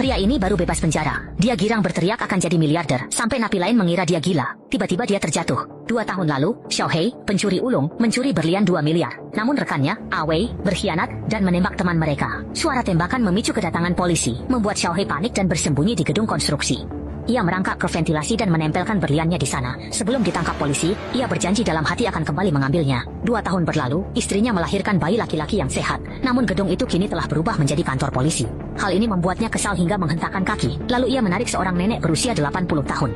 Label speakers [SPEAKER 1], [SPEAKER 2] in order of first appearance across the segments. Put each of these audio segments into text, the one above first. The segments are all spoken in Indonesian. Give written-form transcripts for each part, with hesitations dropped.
[SPEAKER 1] Pria ini baru bebas penjara. Dia girang berteriak akan jadi miliarder, sampai napi lain mengira dia gila. Tiba-tiba dia terjatuh. 2 tahun lalu, Xiaohei, pencuri ulung, mencuri berlian 2 miliar. Namun rekannya, Awei, berkhianat dan menembak teman mereka. Suara tembakan memicu kedatangan polisi, membuat Xiaohei panik dan bersembunyi di gedung konstruksi. Ia merangkak ke ventilasi dan menempelkan berliannya di sana. Sebelum ditangkap polisi, ia berjanji dalam hati akan kembali mengambilnya. 2 tahun berlalu, istrinya melahirkan bayi laki-laki yang sehat. Namun gedung itu kini telah berubah menjadi kantor polisi. Hal ini membuatnya kesal hingga menghentakkan kaki. Lalu ia menarik seorang nenek berusia 80 tahun.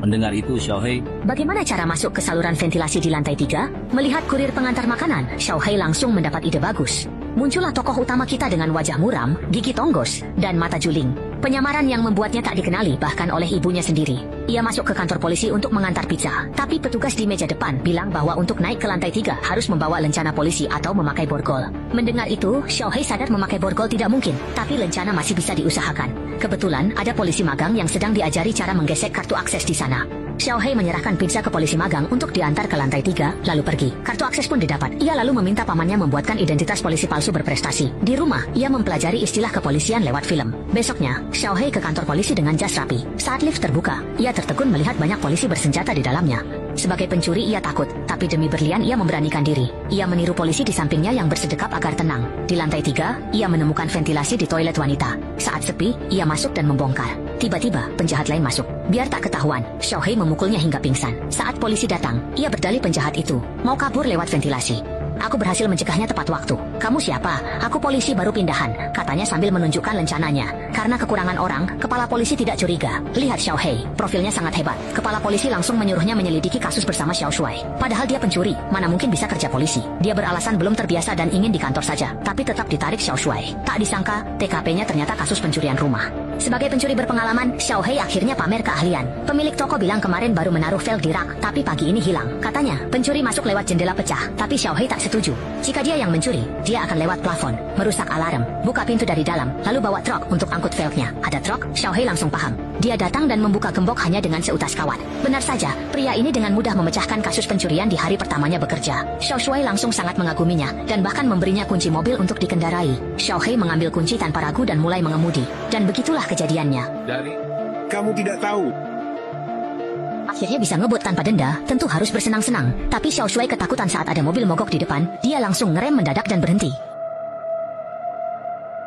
[SPEAKER 2] Mendengar itu, Xiaohei,
[SPEAKER 1] Bagaimana cara masuk ke saluran ventilasi di lantai 3? Melihat kurir pengantar makanan, Xiaohei langsung mendapat ide bagus. Muncullah tokoh utama kita dengan wajah muram, gigi tonggos, dan mata juling. Penyamaran yang membuatnya tak dikenali bahkan oleh ibunya sendiri. Ia masuk ke kantor polisi untuk mengantar pizza. Tapi petugas di meja depan bilang bahwa untuk naik ke lantai 3 harus membawa lencana polisi atau memakai borgol. Mendengar itu, Xiaohei sadar memakai borgol tidak mungkin, tapi lencana masih bisa diusahakan. Kebetulan ada polisi magang yang sedang diajari cara menggesek kartu akses di sana. Xiaohei menyerahkan pizza ke polisi magang untuk diantar ke lantai 3, lalu pergi. Kartu akses pun didapat. Ia lalu meminta pamannya membuatkan identitas polisi palsu berprestasi. Di rumah, ia mempelajari istilah kepolisian lewat film. Besoknya, Xiaohei ke kantor polisi dengan jas rapi. Saat lift terbuka, ia tertegun melihat banyak polisi bersenjata di dalamnya. Sebagai pencuri ia takut, tapi demi berlian ia memberanikan diri. Ia meniru polisi di sampingnya yang bersedekap agar tenang. Di lantai 3, ia menemukan ventilasi di toilet wanita. Saat sepi, ia masuk dan membongkar. Tiba-tiba, penjahat lain masuk. Biar tak ketahuan, Xiaohei memukulnya hingga pingsan. Saat polisi datang, ia berdalih penjahat itu mau kabur lewat ventilasi. Aku berhasil mencegahnya tepat waktu. Kamu siapa? Aku polisi baru pindahan, katanya sambil menunjukkan lencananya. Karena kekurangan orang, kepala polisi tidak curiga. Lihat Xiaohei, profilnya sangat hebat. Kepala polisi langsung menyuruhnya menyelidiki kasus bersama Xiao Shuai. Padahal dia pencuri, mana mungkin bisa kerja polisi. Dia beralasan belum terbiasa dan ingin di kantor saja, tapi tetap ditarik Xiao Shuai. Tak disangka, TKP-nya ternyata kasus pencurian rumah. Sebagai pencuri berpengalaman, Xiaohei akhirnya pamer keahlian. Pemilik toko bilang kemarin baru menaruh velg di rak, tapi pagi ini hilang. Katanya, pencuri masuk lewat jendela pecah, tapi Xiaohei tak setuju. Jika dia yang mencuri, dia akan lewat plafon, merusak alarm, buka pintu dari dalam, lalu bawa truk untuk angkut velgnya. Ada truk, Xiaohei langsung paham. Dia datang dan membuka gembok hanya dengan seutas kawat. Benar saja, pria ini dengan mudah memecahkan kasus pencurian di hari pertamanya bekerja. Xiao Shuai langsung sangat mengaguminya, dan bahkan memberinya kunci mobil untuk dikendarai. Xiaohei mengambil kunci tanpa ragu dan mulai mengemudi. Dan begitulah kejadiannya.
[SPEAKER 3] Kamu tidak tahu.
[SPEAKER 1] Akhirnya bisa ngebut tanpa denda, tentu harus bersenang-senang. Tapi Xiao Shuai ketakutan saat ada mobil mogok di depan. Dia langsung ngerem mendadak dan berhenti.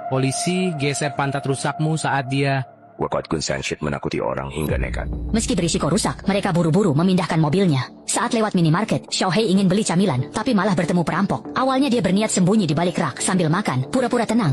[SPEAKER 4] Polisi geser pantat rusakmu saat dia...
[SPEAKER 3] Wakat Kun Sanshit menakuti orang hingga nekat.
[SPEAKER 1] Meski berisiko rusak, mereka buru-buru memindahkan mobilnya. Saat lewat minimarket, Xiaohei ingin beli camilan, tapi malah bertemu perampok. Awalnya dia berniat sembunyi di balik rak sambil makan, pura-pura tenang.